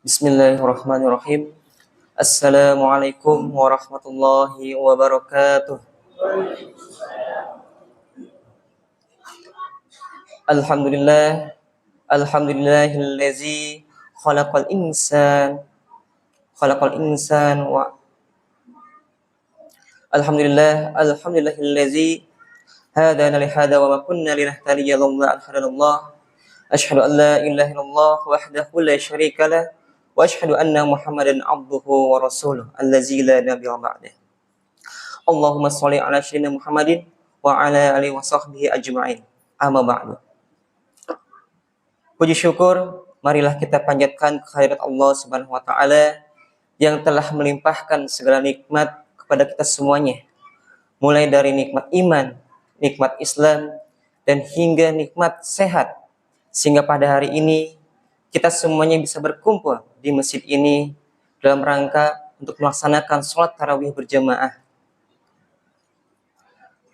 Bismillahirrahmanirrahim. Assalamualaikum warahmatullahi wabarakatuh. Alhamdulillah, alhamdulillahillazi khalaqal insan, khalaqal insan wa alhamdulillahillazi hadana li hada wa ma kunna linahtadiya laula an hadanallah. Asyhadu an la ilaha illallah wahdahu la syarika lah wa asyhadu anna Muhammadan abduhu wa rasuluh allazi la nabiyya ba'dah. Allahumma shalli ala sayyidina Muhammadin wa ala alihi wa sahbihi ajma'in. Amma ba'du. Puji syukur marilah kita panjatkan kehadirat Allah Subhanahu wa taala yang telah melimpahkan segala nikmat kepada kita semuanya. Mulai dari nikmat iman, nikmat Islam, dan hingga nikmat sehat. Sehingga pada hari ini kita semuanya bisa berkumpul di masjid ini dalam rangka untuk melaksanakan sholat tarawih berjamaah.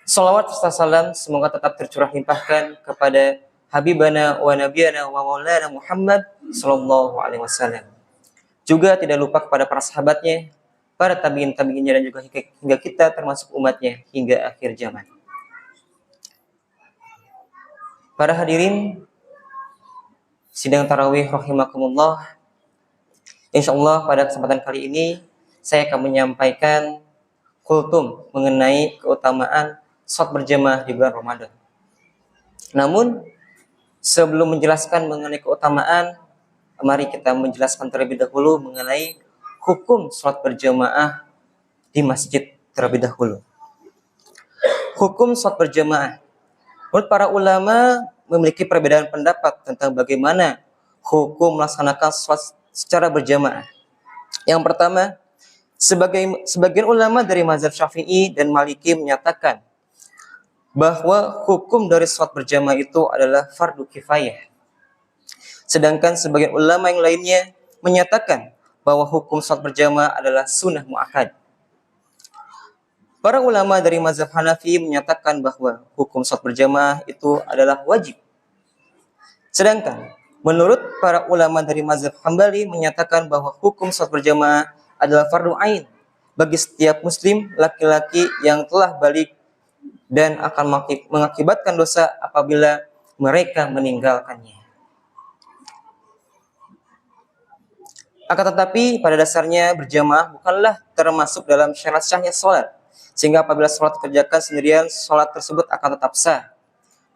Salawat serta salam semoga tetap tercurah limpahkan kepada Habibana wa Nabiyana wa Maulana Muhammad Sallallahu Alaihi Wasallam. Juga tidak lupa kepada para sahabatnya, para tabi'in-tabi'innya, dan juga hingga kita termasuk umatnya hingga akhir zaman. Para hadirin sidang tarawih rahimakumullah. Insyaallah pada kesempatan kali ini saya akan menyampaikan kultum mengenai keutamaan sholat berjamaah di bulan Ramadan. Namun sebelum menjelaskan mengenai keutamaan, mari kita menjelaskan terlebih dahulu mengenai hukum sholat berjamaah di masjid terlebih dahulu. Hukum sholat berjamaah. Menurut para ulama memiliki perbedaan pendapat tentang bagaimana hukum melaksanakan sholat secara berjamaah. Yang pertama, sebagian ulama dari mazhab Syafi'i dan Maliki menyatakan bahwa hukum dari sholat berjamaah itu adalah fardu kifayah. Sedangkan sebagian ulama yang lainnya menyatakan bahwa hukum sholat berjamaah adalah sunnah muakkad. Para ulama dari mazhab Hanafi menyatakan bahwa hukum sholat berjamaah itu adalah wajib. Sedangkan menurut para ulama dari mazhab Hambali menyatakan bahwa hukum sholat berjamaah adalah fardu ain bagi setiap muslim laki-laki yang telah balik dan akan mengakibatkan dosa apabila mereka meninggalkannya. Akan tetapi pada dasarnya berjamaah bukanlah termasuk dalam syarat sahnya sholat. Sehingga apabila sholat dikerjakan sendirian, sholat tersebut akan tetap sah.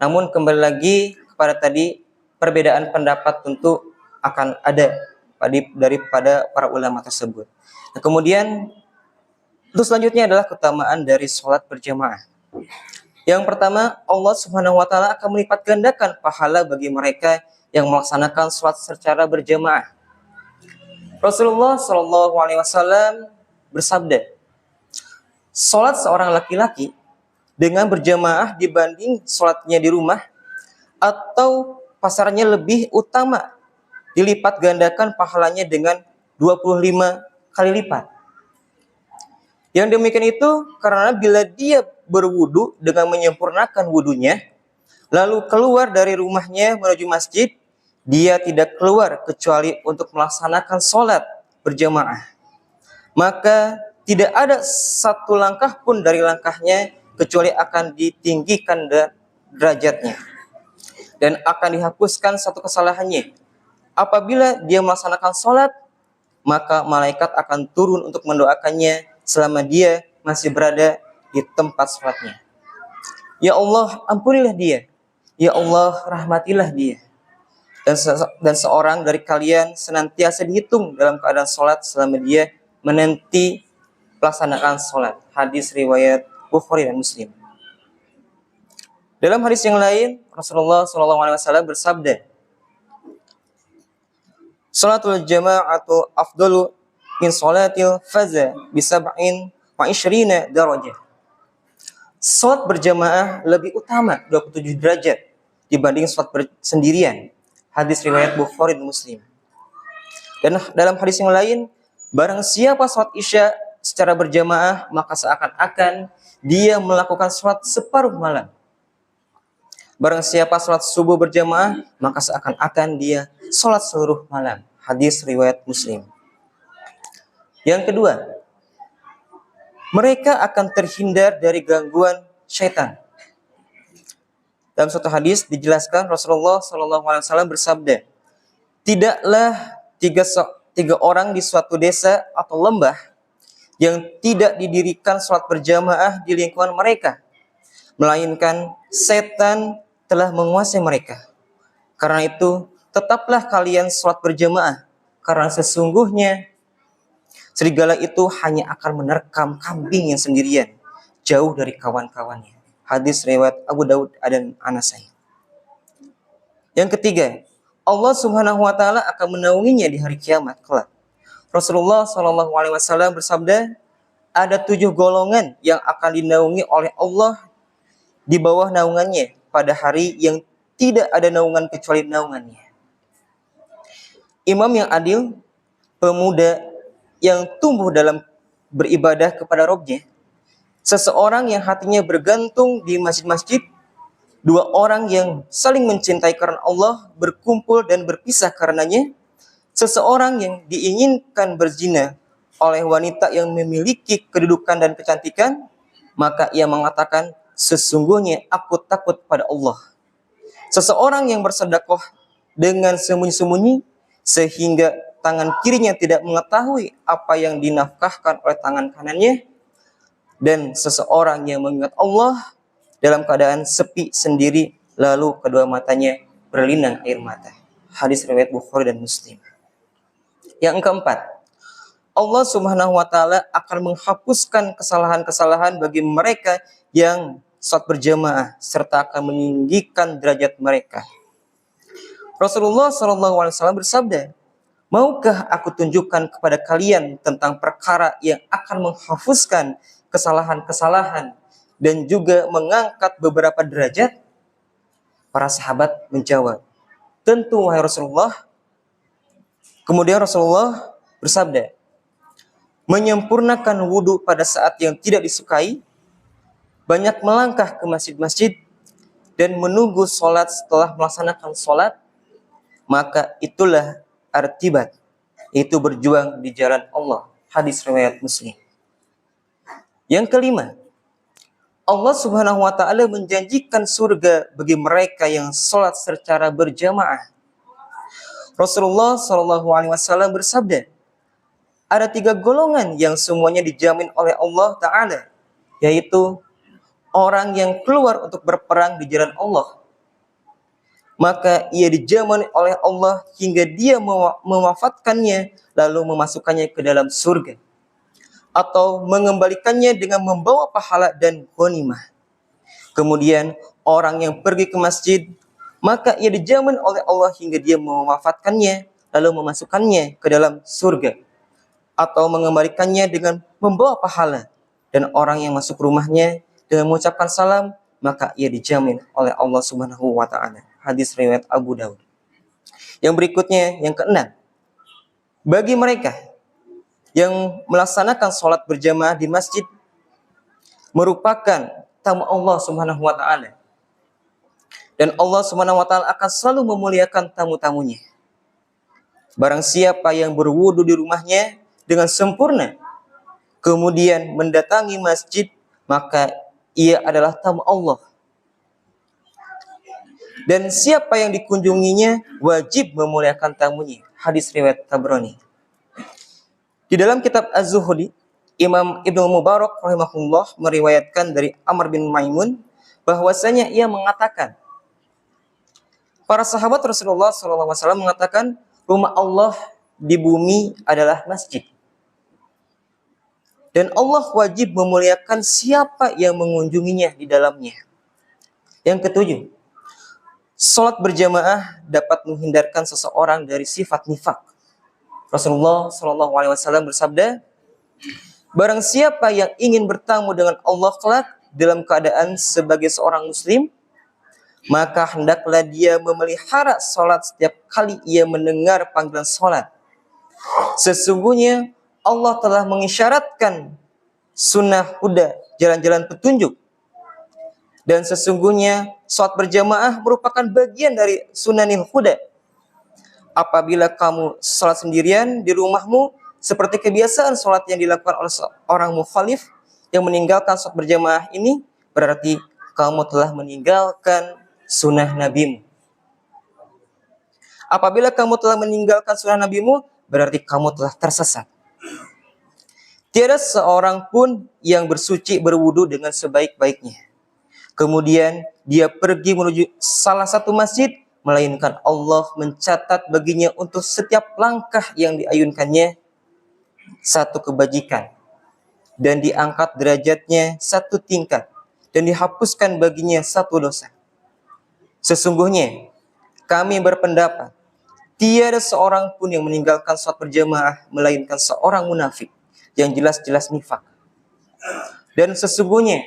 Namun kembali lagi kepada tadi, perbedaan pendapat tentu akan ada daripada para ulama tersebut. Nah, kemudian, untuk selanjutnya adalah keutamaan dari sholat berjamaah. Yang pertama, Allah Subhanahu wa taala akan melipat gandakan pahala bagi mereka yang melaksanakan sholat secara berjamaah. Rasulullah Shallallahu Alaihi Wasallam bersabda, sholat seorang laki-laki dengan berjamaah dibanding sholatnya di rumah atau pasarnya lebih utama, dilipat gandakan pahalanya dengan 25 kali lipat. Yang demikian itu karena bila dia berwudu dengan menyempurnakan wudunya, lalu keluar dari rumahnya menuju masjid, dia tidak keluar kecuali untuk melaksanakan sholat berjamaah. Maka tidak ada satu langkah pun dari langkahnya kecuali akan ditinggikan derajatnya dan akan dihapuskan satu kesalahannya. Apabila dia melaksanakan sholat, maka malaikat akan turun untuk mendoakannya selama dia masih berada di tempat sholatnya. Ya Allah, ampunilah dia. Ya Allah, rahmatilah dia. Dan seorang dari kalian senantiasa dihitung dalam keadaan sholat selama dia menanti pelaksanaan sholat. Hadis riwayat Bukhari dan Muslim. Dalam hadis yang lain, Rasulullah SAW bersabda, "Sholatul jama'atu afdalu min sholatil faza bisab'in wa ishrina darajah." Sholat berjamaah lebih utama 27 derajat dibanding sholat sendirian. Hadis riwayat Bukhari dan Muslim. Dan dalam hadis yang lain, barang siapa sholat isya secara berjamaah, maka seakan-akan dia melakukan sholat separuh malam. Barang siapa sholat subuh berjamaah, maka seakan-akan dia sholat seluruh malam. Hadis riwayat Muslim. Yang kedua, mereka akan terhindar dari gangguan syaitan. Dalam suatu hadis dijelaskan Rasulullah SAW bersabda, tidaklah tiga orang di suatu desa atau lembah yang tidak didirikan sholat berjamaah di lingkungan mereka, melainkan setan telah menguasai mereka. Karena itu, tetaplah kalian sholat berjamaah, karena sesungguhnya serigala itu hanya akan menerkam kambing yang sendirian, jauh dari kawan-kawannya. Hadis riwayat Abu Daud dan An-Nasai. Yang ketiga, Allah Subhanahu wa taala akan menaunginya di hari kiamat kelak. Rasulullah SAW bersabda, ada 7 golongan yang akan dinaungi oleh Allah di bawah naungannya pada hari yang tidak ada naungan kecuali naungannya. Imam yang adil, pemuda yang tumbuh dalam beribadah kepada Rabb-Nya, seseorang yang hatinya bergantung di masjid-masjid, 2 orang yang saling mencintai karena Allah, berkumpul dan berpisah karenanya, seseorang yang diinginkan berzina oleh wanita yang memiliki kedudukan dan kecantikan, maka ia mengatakan, sesungguhnya aku takut pada Allah. Seseorang yang bersedekah dengan sembunyi-sembunyi sehingga tangan kirinya tidak mengetahui apa yang dinafkahkan oleh tangan kanannya, dan seseorang yang mengingat Allah dalam keadaan sepi sendiri lalu kedua matanya berlinang air mata. Hadis riwayat Bukhari dan Muslim. Yang keempat, Allah Subhanahu wa taala akan menghapuskan kesalahan-kesalahan bagi mereka yang salat berjamaah serta akan meninggikan derajat mereka. Rasulullah SAW bersabda, maukah aku tunjukkan kepada kalian tentang perkara yang akan menghapuskan kesalahan-kesalahan dan juga mengangkat beberapa derajat? Para sahabat menjawab, tentu wahai Rasulullah. Kemudian Rasulullah bersabda, menyempurnakan wudhu pada saat yang tidak disukai, banyak melangkah ke masjid-masjid, dan menunggu sholat setelah melaksanakan sholat, maka itulah artibat, itu berjuang di jalan Allah. Hadis riwayat Muslim. Yang kelima, Allah Subhanahu wa taala menjanjikan surga bagi mereka yang sholat secara berjamaah. Rasulullah SAW bersabda, ada 3 golongan yang semuanya dijamin oleh Allah Ta'ala, yaitu orang yang keluar untuk berperang di jalan Allah, maka ia dijamin oleh Allah hingga dia mewafatkannya lalu memasukkannya ke dalam surga, atau mengembalikannya dengan membawa pahala dan ghanimah. Kemudian orang yang pergi ke masjid, maka ia dijamin oleh Allah hingga dia mewafatkannya lalu memasukkannya ke dalam surga, atau mengembalikannya dengan membawa pahala. Dan orang yang masuk rumahnya dengan mengucapkan salam, maka ia dijamin oleh Allah Subhanahu wa taala. Hadis riwayat Abu Daud. Yang berikutnya, yang keenam, bagi mereka yang melaksanakan sholat berjamaah di masjid merupakan tamu Allah Subhanahu wa taala. Dan Allah Subhanahu wa taala akan selalu memuliakan tamu-tamunya. Barang siapa yang berwudu di rumahnya dengan sempurna, kemudian mendatangi masjid, maka ia adalah tamu Allah. Dan siapa yang dikunjunginya wajib memuliakan tamunya. Hadis riwayat Tabrani. Di dalam kitab Az-Zuhdi, Imam Ibnu Mubarak rahimahullah meriwayatkan dari Amr bin Maimun bahwasanya ia mengatakan, para sahabat Rasulullah SAW mengatakan, rumah Allah di bumi adalah masjid. Dan Allah wajib memuliakan siapa yang mengunjunginya di dalamnya. Yang ketujuh, sholat berjamaah dapat menghindarkan seseorang dari sifat nifak. Rasulullah SAW bersabda, barang siapa yang ingin bertemu dengan Allah kelak dalam keadaan sebagai seorang muslim, maka hendaklah dia memelihara sholat setiap kali ia mendengar panggilan sholat. Sesungguhnya Allah telah mengisyaratkan sunnah huda, jalan-jalan petunjuk. Dan sesungguhnya sholat berjamaah merupakan bagian dari sunanil huda. apabila kamu sholat sendirian di rumahmu seperti kebiasaan sholat yang dilakukan oleh seorang mukhalif yang meninggalkan sholat berjamaah ini, berarti kamu telah meninggalkan sunnah nabimu. Apabila kamu telah meninggalkan sunnah nabimu, berarti kamu telah tersesat. Tiada seorang pun yang bersuci berwudu dengan sebaik-baiknya. Kemudian dia pergi menuju salah satu masjid, melainkan Allah mencatat baginya untuk setiap langkah yang diayunkannya satu kebajikan, dan diangkat derajatnya satu tingkat, dan dihapuskan baginya satu dosa. Sesungguhnya kami berpendapat tiada seorang pun yang meninggalkan sholat berjamaah melainkan seorang munafik yang jelas-jelas nifak. Dan sesungguhnya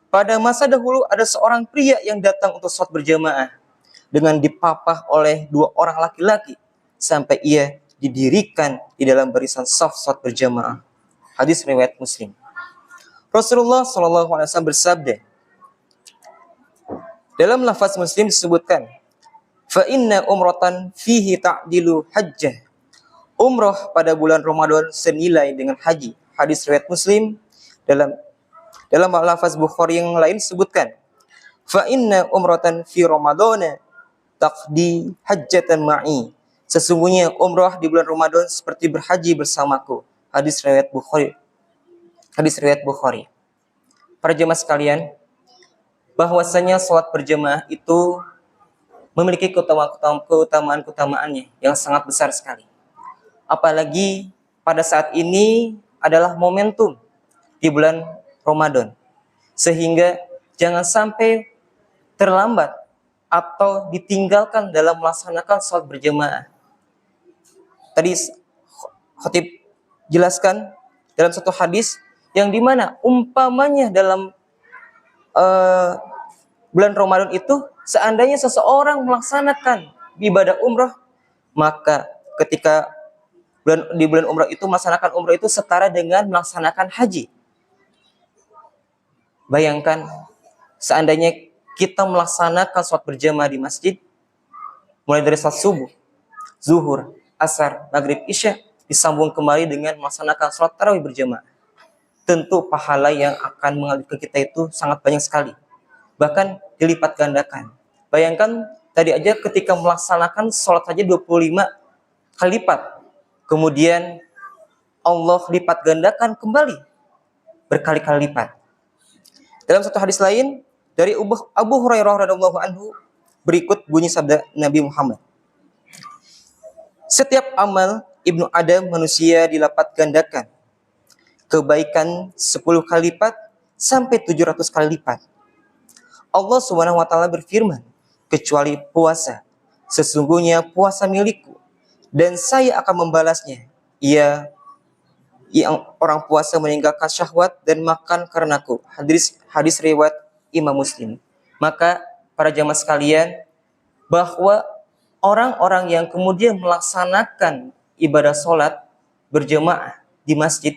pada masa dahulu ada seorang pria yang datang untuk sholat berjamaah dengan dipapah oleh dua orang laki-laki sampai ia didirikan di dalam barisan saf sholat berjamaah. Hadis riwayat Muslim. Rasulullah SAW bersabda, dalam lafaz Muslim disebutkan, fa inna umratan fihi ta'dilu hajjah. Umrah pada bulan Ramadan senilai dengan haji. Hadis riwayat Muslim. Dalam lafaz Bukhari yang lain disebutkan, fa inna umratan fi ramadana taqdi hajjatan ma'i. Sesungguhnya umrah di bulan Ramadan seperti berhaji bersamaku. Hadis riwayat Bukhari. Para jemaah sekalian, bahwasanya sholat berjamaah itu memiliki keutamaan-keutamaannya yang sangat besar sekali. Apalagi pada saat ini adalah momentum di bulan Ramadan, sehingga jangan sampai terlambat atau ditinggalkan dalam melaksanakan sholat berjamaah. Tadi khatib jelaskan dalam satu hadis yang dimana umpamanya dalam bulan Ramadan itu, seandainya seseorang melaksanakan ibadah umrah, maka ketika di bulan umrah itu melaksanakan umrah itu setara dengan melaksanakan haji. Bayangkan seandainya kita melaksanakan sholat berjamaah di masjid mulai dari sholat subuh, zuhur, asar, maghrib, isya, disambung kembali dengan melaksanakan sholat tarawih berjamaah. Tentu pahala yang akan mengalir ke kita itu sangat banyak sekali, bahkan dilipat gandakan. Bayangkan tadi aja ketika melaksanakan sholat saja 25 kali lipat, kemudian Allah lipat gandakan kembali berkali-kali lipat. Dalam satu hadis lain dari Abu Hurairah radhiyallahu anhu, berikut bunyi sabda Nabi Muhammad, setiap amal Ibnu Adam manusia dilipat gandakan, kebaikan 10 kali lipat sampai 700 kali lipat. Allah Subhanahu wa taala berfirman, kecuali puasa, sesungguhnya puasa milikku dan saya akan membalasnya. Ia yang orang puasa meninggalkan syahwat dan makan karenaku. Hadis riwayat Imam Muslim. Maka para jamaah sekalian, bahwa orang-orang yang kemudian melaksanakan ibadah sholat berjamaah di masjid,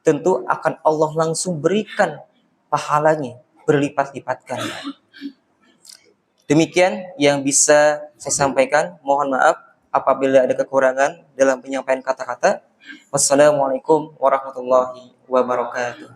tentu akan Allah langsung berikan pahalanya berlipat-lipatkan. Demikian yang bisa saya sampaikan. Mohon maaf apabila ada kekurangan dalam penyampaian kata-kata. Wassalamualaikum warahmatullahi wabarakatuh.